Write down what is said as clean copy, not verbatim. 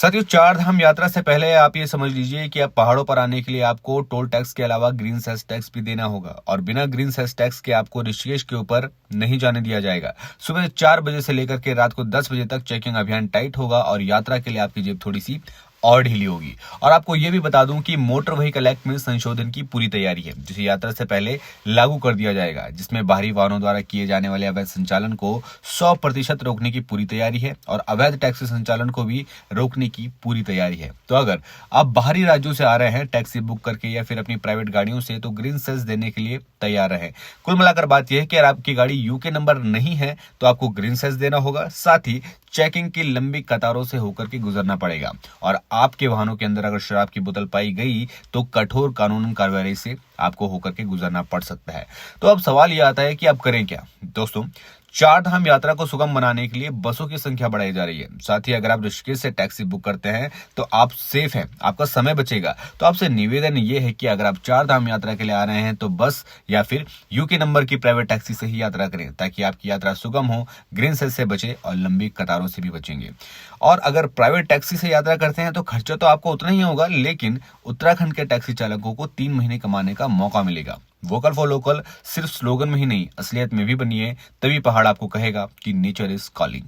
साथियों, चार धाम यात्रा से पहले आप ये समझ लीजिए कि आप पहाड़ों पर आने के लिए आपको टोल टैक्स के अलावा ग्रीन सेस टैक्स भी देना होगा और बिना ग्रीन सेस टैक्स के आपको ऋषिकेश के ऊपर नहीं जाने दिया जाएगा। सुबह 4 बजे से लेकर के रात को 10 बजे तक चेकिंग अभियान टाइट होगा और यात्रा के लिए आपकी जेब थोड़ी सी और ढीली होगी। और आपको यह भी बता दूं कि मोटर व्हीकल एक्ट में संशोधन की पूरी तैयारी है, जिसे यात्रा से पहले लागू कर दिया जाएगा, जिसमें बाहरी वाहनों द्वारा किए जाने वाले अवैध संचालन को 100% रोकने की पूरी तैयारी है और अवैध टैक्सी संचालन को भी रोकने की पूरी तैयारी है। तो अगर आप बाहरी राज्यों से आ रहे हैं टैक्सी बुक करके या फिर अपनी प्राइवेट गाड़ियों से, तो ग्रीन सेस देने के लिए तैयार रहें। कुल मिलाकर बात यह है कि अगर आपकी गाड़ी यूके नंबर नहीं है तो आपको ग्रीन सेस देना होगा, साथ ही चेकिंग की लंबी कतारों से होकर के गुजरना पड़ेगा और आपके वाहनों के अंदर अगर शराब की बोतल पाई गई तो कठोर कानूनी कार्रवाई से आपको होकर के गुजरना पड़ सकता है। तो अब सवाल यह आता है कि आप करें क्या। दोस्तों, चार धाम यात्रा को सुगम बनाने के लिए बसों की संख्या बढ़ाई जा रही है। साथ ही अगर आप ऋषिकेश से टैक्सी बुक करते हैं तो आप सेफ हैं, आपका समय बचेगा। तो आपसे निवेदन ये है कि अगर आप चार धाम यात्रा के लिए आ रहे हैं तो बस या फिर यूके नंबर की प्राइवेट टैक्सी से ही यात्रा करें, ताकि आपकी यात्रा सुगम हो, ग्रीन सेस से बचे और लंबी कतारों से भी बचेंगे। और अगर प्राइवेट टैक्सी से यात्रा करते हैं तो खर्चा तो आपको उतना ही होगा, लेकिन उत्तराखंड के टैक्सी चालकों को 3 महीने कमाने का मौका मिलेगा। वोकल फॉर लोकल सिर्फ स्लोगन में ही नहीं, असलियत में भी बनिए, तभी पहाड़ आपको कहेगा कि नेचर इज कॉलिंग।